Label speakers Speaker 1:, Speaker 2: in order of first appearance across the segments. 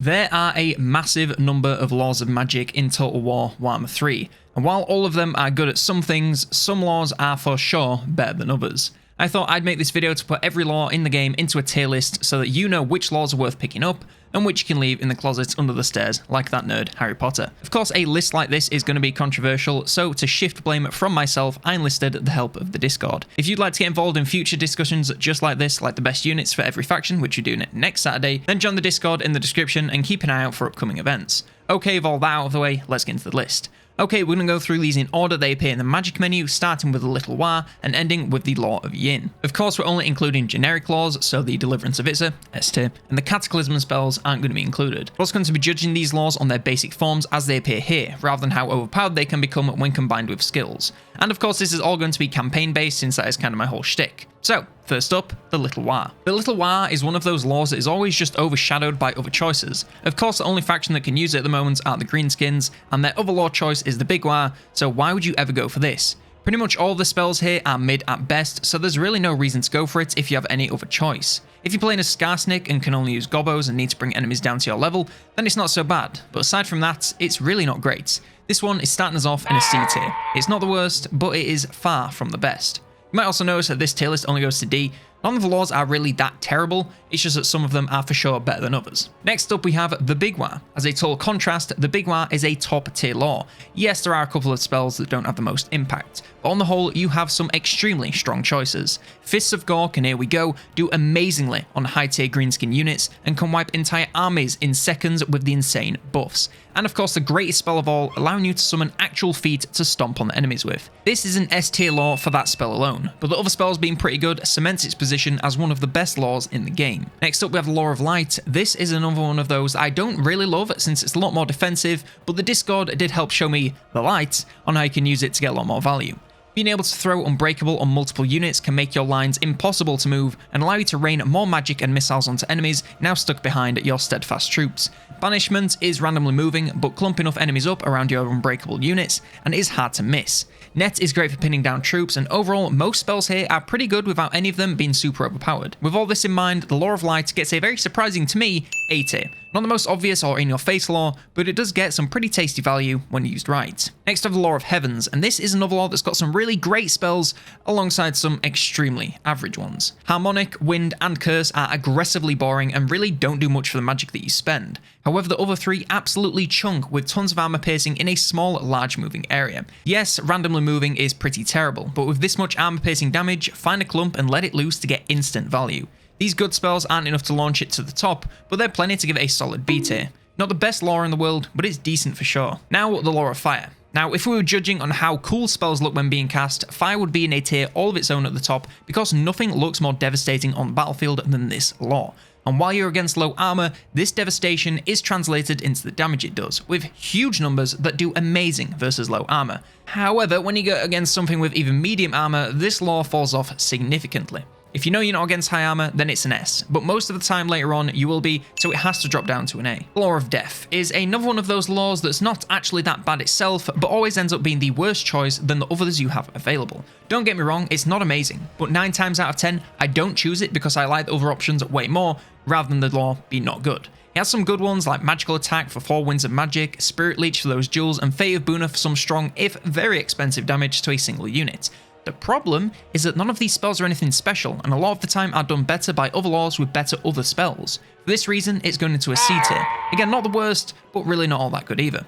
Speaker 1: There are a massive number of laws of magic in Total War Warhammer 3, and while all of them are good at some things, some laws are for sure better than others. I thought I'd make this video to put every law in the game into a tier list so that you know which laws are worth picking up and which you can leave in the closet under the stairs like that nerd Harry Potter. Of course, a list like this is going to be controversial, so to shift blame from myself, I enlisted the help of the Discord. If you'd like to get involved in future discussions just like this, like the best units for every faction, which we're doing it next Saturday, then join the Discord in the description and keep an eye out for upcoming events. Okay, with all that out of the way, let's get into the list. Okay, we're going to go through these in order they appear in the magic menu, starting with the Little Waaagh and ending with the Law of Yin. Of course, we're only including generic laws, so the Deliverance of Itza, S tier, and the Cataclysm spells aren't going to be included. We're also going to be judging these laws on their basic forms as they appear here, rather than how overpowered they can become when combined with skills. And of course, this is all going to be campaign based since that is kind of my whole shtick. So, first up, the Little Waaagh. The Little Waaagh is one of those laws that is always just overshadowed by other choices. Of course, the only faction that can use it at the moment are the Greenskins, and their other law choice is the Big Waaagh, so why would you ever go for this? Pretty much all of the spells here are mid at best, so there's really no reason to go for it if you have any other choice. If you're playing a Skarsnik and can only use Gobbos and need to bring enemies down to your level, then it's not so bad, but aside from that, it's really not great. This one is starting us off in a C tier. It's not the worst, but it is far from the best. You might also notice that this tier list only goes to D. None of the laws are really that terrible, it's just that some of them are for sure better than others. Next up we have the Big Waaagh. As a total contrast, the Big Waaagh is a top tier law. Yes, there are a couple of spells that don't have the most impact, but on the whole you have some extremely strong choices. Fists of Gork, and here we go, do amazingly on high tier greenskin units and can wipe entire armies in seconds with the insane buffs. And of course the greatest spell of all, allowing you to summon actual feet to stomp on the enemies with. This is an S tier law for that spell alone, but the other spells being pretty good cements its position as one of the best laws in the game. Next up we have the Law of Light. This is another one of those I don't really love since it's a lot more defensive, but the Discord did help show me the light on how you can use it to get a lot more value. Being able to throw Unbreakable on multiple units can make your lines impossible to move and allow you to rain more magic and missiles onto enemies now stuck behind your steadfast troops. Banishment is randomly moving, but clump enough enemies up around your Unbreakable units and is hard to miss. Net is great for pinning down troops, and overall most spells here are pretty good without any of them being super overpowered. With all this in mind, the Law of Light gets a very surprising to me A tier. Not the most obvious or in your face law, but it does get some pretty tasty value when used right. Next we have the Law of Heavens, and this is another law that's got some really great spells alongside some extremely average ones. Harmonic, Wind, and Curse are aggressively boring and really don't do much for the magic that you spend. However, the other three absolutely chunk with tons of armor piercing in a small, large moving area. Yes, randomly moving is pretty terrible, but with this much armor piercing damage, find a clump and let it loose to get instant value. These good spells aren't enough to launch it to the top, but they're plenty to give it a solid B tier. Not the best law in the world, but it's decent for sure. Now the Law of Fire. Now, if we were judging on how cool spells look when being cast, Fire would be in a tier all of its own at the top because nothing looks more devastating on the battlefield than this law. And while you're against low armor, this devastation is translated into the damage it does, with huge numbers that do amazing versus low armor. However, when you go against something with even medium armor, this law falls off significantly. If you know you're not against high armor, then it's an S, but most of the time later on you will be, so it has to drop down to an A. Law of Death is another one of those laws that's not actually that bad itself, but always ends up being the worst choice than the others you have available. Don't get me wrong, it's not amazing, but 9 times out of 10, I don't choose it because I like the other options way more, rather than the law being not good. It has some good ones like Magical Attack for 4 Winds of Magic, Spirit Leech for those duels, and Fate of Boona for some strong, if very expensive damage to a single unit. The problem is that none of these spells are anything special, and a lot of the time are done better by other laws with better other spells. For this reason, it's going into a C tier. Again, not the worst, but really not all that good either.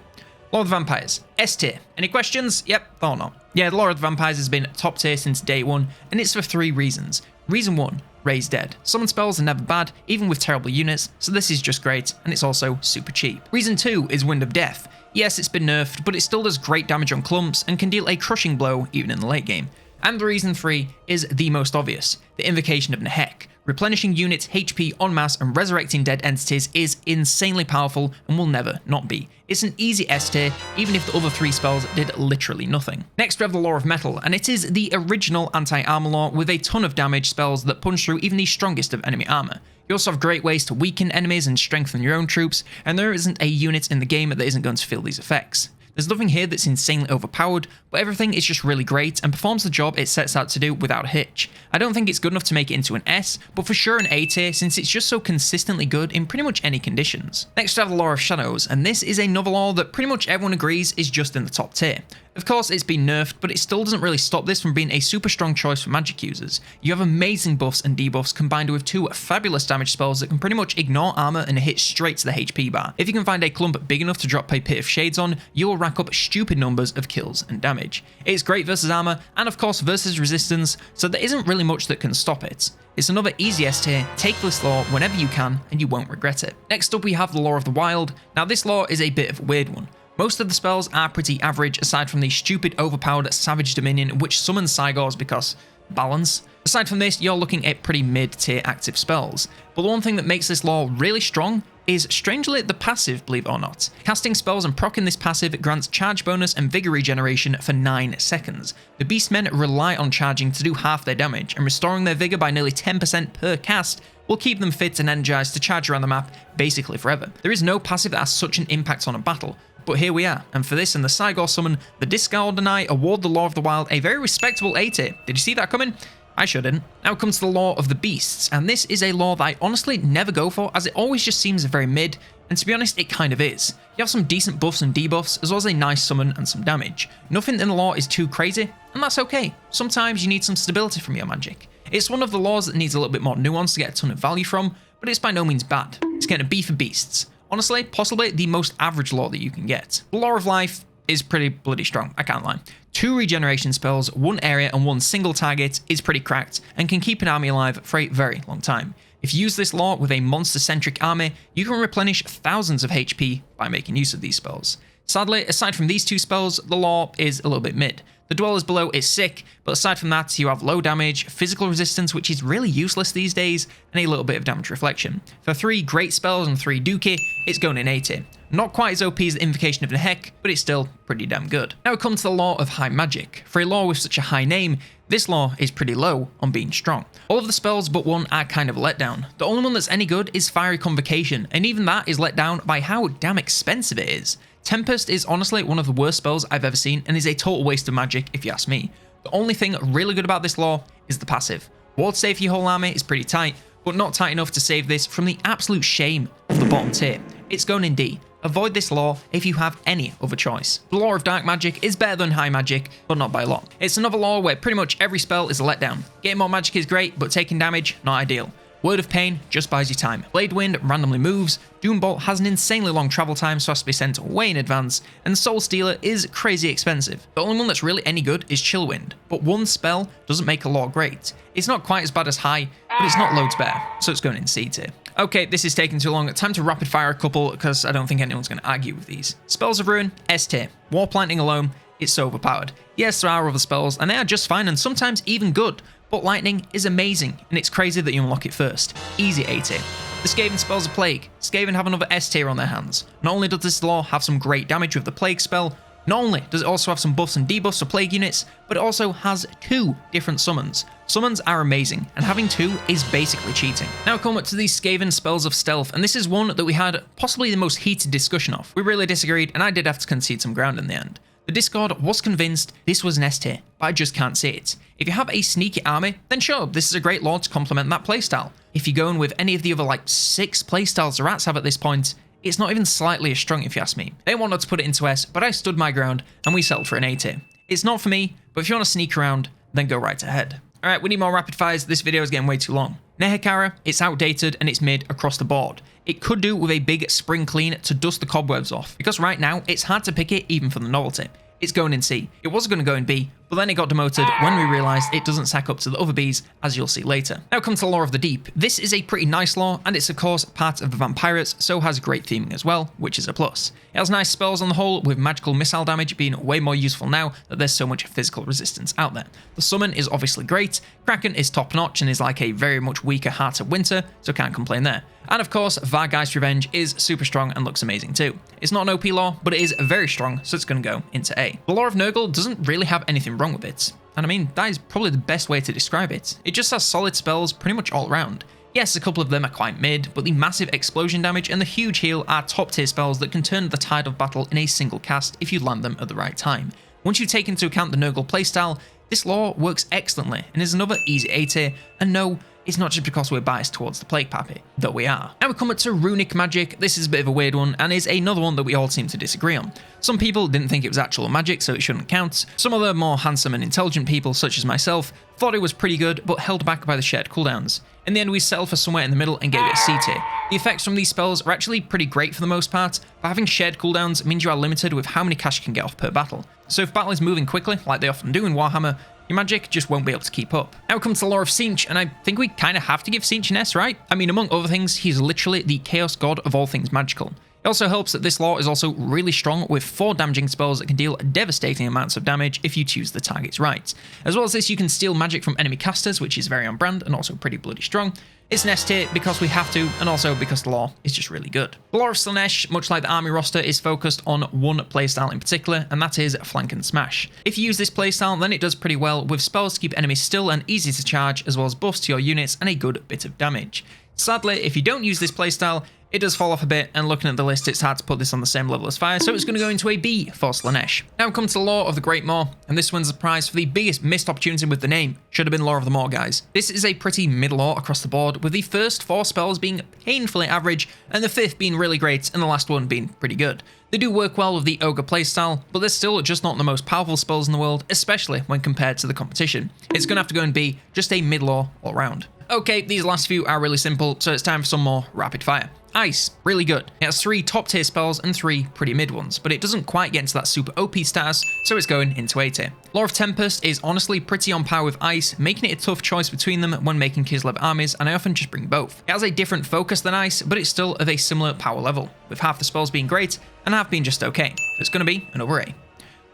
Speaker 1: Law of the Vampires, S tier. Any questions? Yep, thought not. Yeah, the Law of the Vampires has been top tier since day one, and it's for 3 reasons. Reason 1, Raise Dead. Summon spells are never bad, even with terrible units, so this is just great, and it's also super cheap. Reason 2 is Wind of Death. Yes, it's been nerfed, but it still does great damage on clumps, and can deal a crushing blow even in the late game. And the reason 3 is the most obvious, the Invocation of Nehekara. Replenishing units' HP en masse and resurrecting dead entities is insanely powerful and will never not be. It's an easy S tier, even if the other 3 spells did literally nothing. Next we have the Law of Metal, and it is the original anti-armor law with a ton of damage spells that punch through even the strongest of enemy armor. You also have great ways to weaken enemies and strengthen your own troops, and there isn't a unit in the game that isn't going to feel these effects. There's nothing here that's insanely overpowered, but everything is just really great and performs the job it sets out to do without a hitch. I don't think it's good enough to make it into an S, but for sure an A tier since it's just so consistently good in pretty much any conditions. Next we have the Law of Shadows, and this is another law that pretty much everyone agrees is just in the top tier. Of course, it's been nerfed, but it still doesn't really stop this from being a super strong choice for magic users. You have amazing buffs and debuffs combined with 2 fabulous damage spells that can pretty much ignore armor and hit straight to the HP bar. If you can find a clump big enough to drop a Pit of Shades on, you will rack up stupid numbers of kills and damage. It's great versus armor, and of course versus resistance, so there isn't really much that can stop it. It's another easy S tier, take this law whenever you can, and you won't regret it. Next up we have the Law of the Wild. Now this law is a bit of a weird one. Most of the spells are pretty average aside from the stupid overpowered Savage Dominion which summons Cygors because balance. Aside from this, you're looking at pretty mid-tier active spells. But the one thing that makes this law really strong is strangely the passive, believe it or not. Casting spells and proccing this passive grants charge bonus and vigor regeneration for 9 seconds. The Beastmen rely on charging to do half their damage, and restoring their vigor by nearly 10% per cast will keep them fit and energized to charge around the map basically forever. There is no passive that has such an impact on a battle. But here we are, and for this and the Cygor summon, the Discard and I award the Law of the Wild a very respectable A tier. Did you see that coming? I shouldn't. Now comes to the Law of the Beasts, and this is a law that I honestly never go for as it always just seems very mid, and to be honest it kind of is. You have some decent buffs and debuffs as well as a nice summon and some damage. Nothing in the law is too crazy, and that's okay. Sometimes you need some stability from your magic. It's one of the laws that needs a little bit more nuance to get a ton of value from, but it's by no means bad. It's getting a B for Beasts. Honestly, possibly the most average law that you can get. The Law of Life is pretty bloody strong, I can't lie. 2 regeneration spells, 1 area and 1 single target is pretty cracked and can keep an army alive for a very long time. If you use this law with a monster-centric army, you can replenish thousands of HP by making use of these spells. Sadly, aside from these 2 spells, the law is a little bit mid. The Dwellers Below is sick, but aside from that, you have low damage, physical resistance, which is really useless these days, and a little bit of damage reflection. For 3 great spells and 3 dookie, it's going in A tier. Not quite as OP as the Invocation of Nehek, but it's still pretty damn good. Now we come to the Law of High Magic. For a law with such a high name, this law is pretty low on being strong. All of the spells but one are kind of a letdown. The only one that's any good is Fiery Convocation, and even that is let down by how damn expensive it is. Tempest is honestly one of the worst spells I've ever seen and is a total waste of magic if you ask me. The only thing really good about this law is the passive. Ward save for your whole army is pretty tight, but not tight enough to save this from the absolute shame of the bottom tier. It's going in D. Avoid this law if you have any other choice. The Law of Dark Magic is better than High Magic, but not by a lot. It's another law where pretty much every spell is a letdown. Getting more magic is great, but taking damage, not ideal. Word of Pain just buys you time. Blade Wind randomly moves, Doombolt has an insanely long travel time so has to be sent way in advance, and Soul Stealer is crazy expensive. The only one that's really any good is Chill Wind, but one spell doesn't make a law great. It's not quite as bad as High, but it's not loads better, so it's going in C tier. Okay, this is taking too long. Time to rapid fire a couple because I don't think anyone's going to argue with these. Spells of Ruin, S tier. Warp Lightning alone, it's so overpowered. Yes, there are other spells, and they are just fine and sometimes even good, but Lightning is amazing, and it's crazy that you unlock it first. Easy A tier. The Skaven spells of Plague. Skaven have another S tier on their hands. Not only does this law have some great damage with the Plague spell, not only does it also have some buffs and debuffs for Plague units, but it also has 2 different summons. Summons are amazing, and having 2 is basically cheating. Now come up to these Skaven spells of Stealth, and this is one that we had possibly the most heated discussion of. We really disagreed, and I did have to concede some ground in the end. The Discord was convinced this was an S tier, but I just can't see it. If you have a sneaky army, then sure, this is a great law to complement that playstyle. If you go in with any of the other like 6 playstyles the rats have at this point, it's not even slightly as strong if you ask me. They wanted to put it into S, but I stood my ground and we settled for an A tier. It's not for me, but if you want to sneak around, then go right ahead. Alright, we need more rapid fires, this video is getting way too long. Nehekara, it's outdated and it's mid across the board. It could do with a big spring clean to dust the cobwebs off, because right now it's hard to pick it even for the novelty. It's going in C. It was going to go in B, but then it got demoted when we realised it doesn't stack up to the other Bs, as you'll see later. Now comes to the Law of the Deep. This is a pretty nice law, and it's of course part of the Vampirates, so has great theming as well, which is a plus. It has nice spells on the whole, with magical missile damage being way more useful now that there's so much physical resistance out there. The summon is obviously great, Kraken is top notch and is like a very much weaker Heart of Winter, so can't complain there. And of course, Waagh's Revenge is super strong and looks amazing too. It's not an OP law, but it is very strong, so it's going to go into A. The Law of Nurgle doesn't really have anything wrong with it. And I mean, that is probably the best way to describe it. It just has solid spells pretty much all around. Yes, a couple of them are quite mid, but the massive explosion damage and the huge heal are top tier spells that can turn the tide of battle in a single cast if you land them at the right time. Once you take into account the Nurgle playstyle, this lore works excellently and is another easy A tier, and no, it's not just because we're biased towards the Plague Pappy, though we are. Now we come to Runic Magic. This is a bit of a weird one and is another one that we all seem to disagree on. Some people didn't think it was actual magic, so it shouldn't count. Some other more handsome and intelligent people, such as myself, thought it was pretty good but held back by the shared cooldowns. In the end, we settled for somewhere in the middle and gave it a C tier. The effects from these spells are actually pretty great for the most part, but having shared cooldowns means you are limited with how many cash you can get off per battle. So if battle is moving quickly, like they often do in Warhammer, your magic just won't be able to keep up. Now we come to the lore of Tzeentch, and I think we kind of have to give Tzeentch an S, right? I mean, among other things, he's literally the chaos god of all things magical. It also helps that this lore is also really strong with 4 damaging spells that can deal devastating amounts of damage if you choose the targets right. As well as this, you can steal magic from enemy casters, which is very on brand and also pretty bloody strong. It's an S tier because we have to, and also because the lore is just really good. The lore of Slaanesh, much like the army roster, is focused on one playstyle in particular, and that is Flank and Smash. If you use this playstyle, then it does pretty well with spells to keep enemies still and easy to charge, as well as buffs to your units and a good bit of damage. Sadly, if you don't use this playstyle, it does fall off a bit, and looking at the list, it's hard to put this on the same level as Fire, so it's going to go into a B for Slaanesh. Now we come to the lore of the Great Maw, and this one's a prize for the biggest missed opportunity with the name. Should have been Lore of the Maw, guys. This is a pretty mid lore across the board, with the first 4 spells being painfully average, and the 5th being really great, and the last one being pretty good. They do work well with the Ogre playstyle, but they're still just not the most powerful spells in the world, especially when compared to the competition. It's going to have to go and be just a mid lore all round. Okay, these last few are really simple, so it's time for some more rapid fire. Ice, really good. It has 3 top tier spells and 3 pretty mid ones, but it doesn't quite get into that super OP status, so it's going into A tier. Lore of Tempest is honestly pretty on par with Ice, making it a tough choice between them when making Kislev armies, and I often just bring both. It has a different focus than Ice, but it's still of a similar power level, with half the spells being great and half being just okay. So it's going to be another A.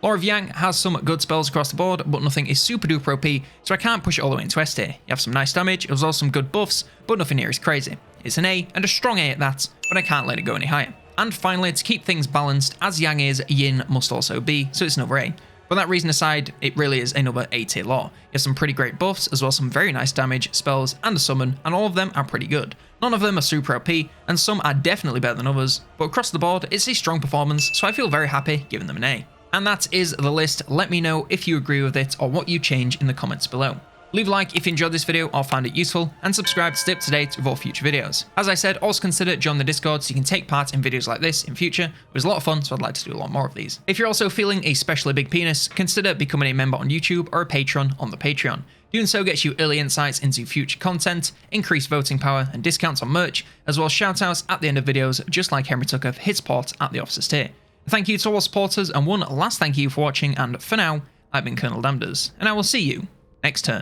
Speaker 1: Lore of Yang has some good spells across the board, but nothing is super duper OP, so I can't push it all the way into S tier. You have some nice damage, as well as some good buffs, but nothing here is crazy. It's an A, and a strong A at that, but I can't let it go any higher. And finally, to keep things balanced, as Yang is, Yin must also be, so it's another A. But that reason aside, it really is another A tier lore. You have some pretty great buffs, as well as some very nice damage, spells, and a summon, and all of them are pretty good. None of them are super OP, and some are definitely better than others, but across the board, it's a strong performance, so I feel very happy giving them an A. And that is the list. Let me know if you agree with it or what you change in the comments below. Leave a like if you enjoyed this video or found it useful, and subscribe to stay up to date with all future videos. As I said, also consider joining the Discord so you can take part in videos like this in future. It was a lot of fun, so I'd like to do a lot more of these. If you're also feeling a especially big penis, consider becoming a member on YouTube or a patron on the Patreon. Doing so gets you early insights into future content, increased voting power, and discounts on merch, as well as shoutouts at the end of videos, just like Henry Tucker for his support at the Officers tier. Thank you to all supporters, and one last thank you for watching, and for now, I've been COLONELDAMNEDERS, and I will see you next turn.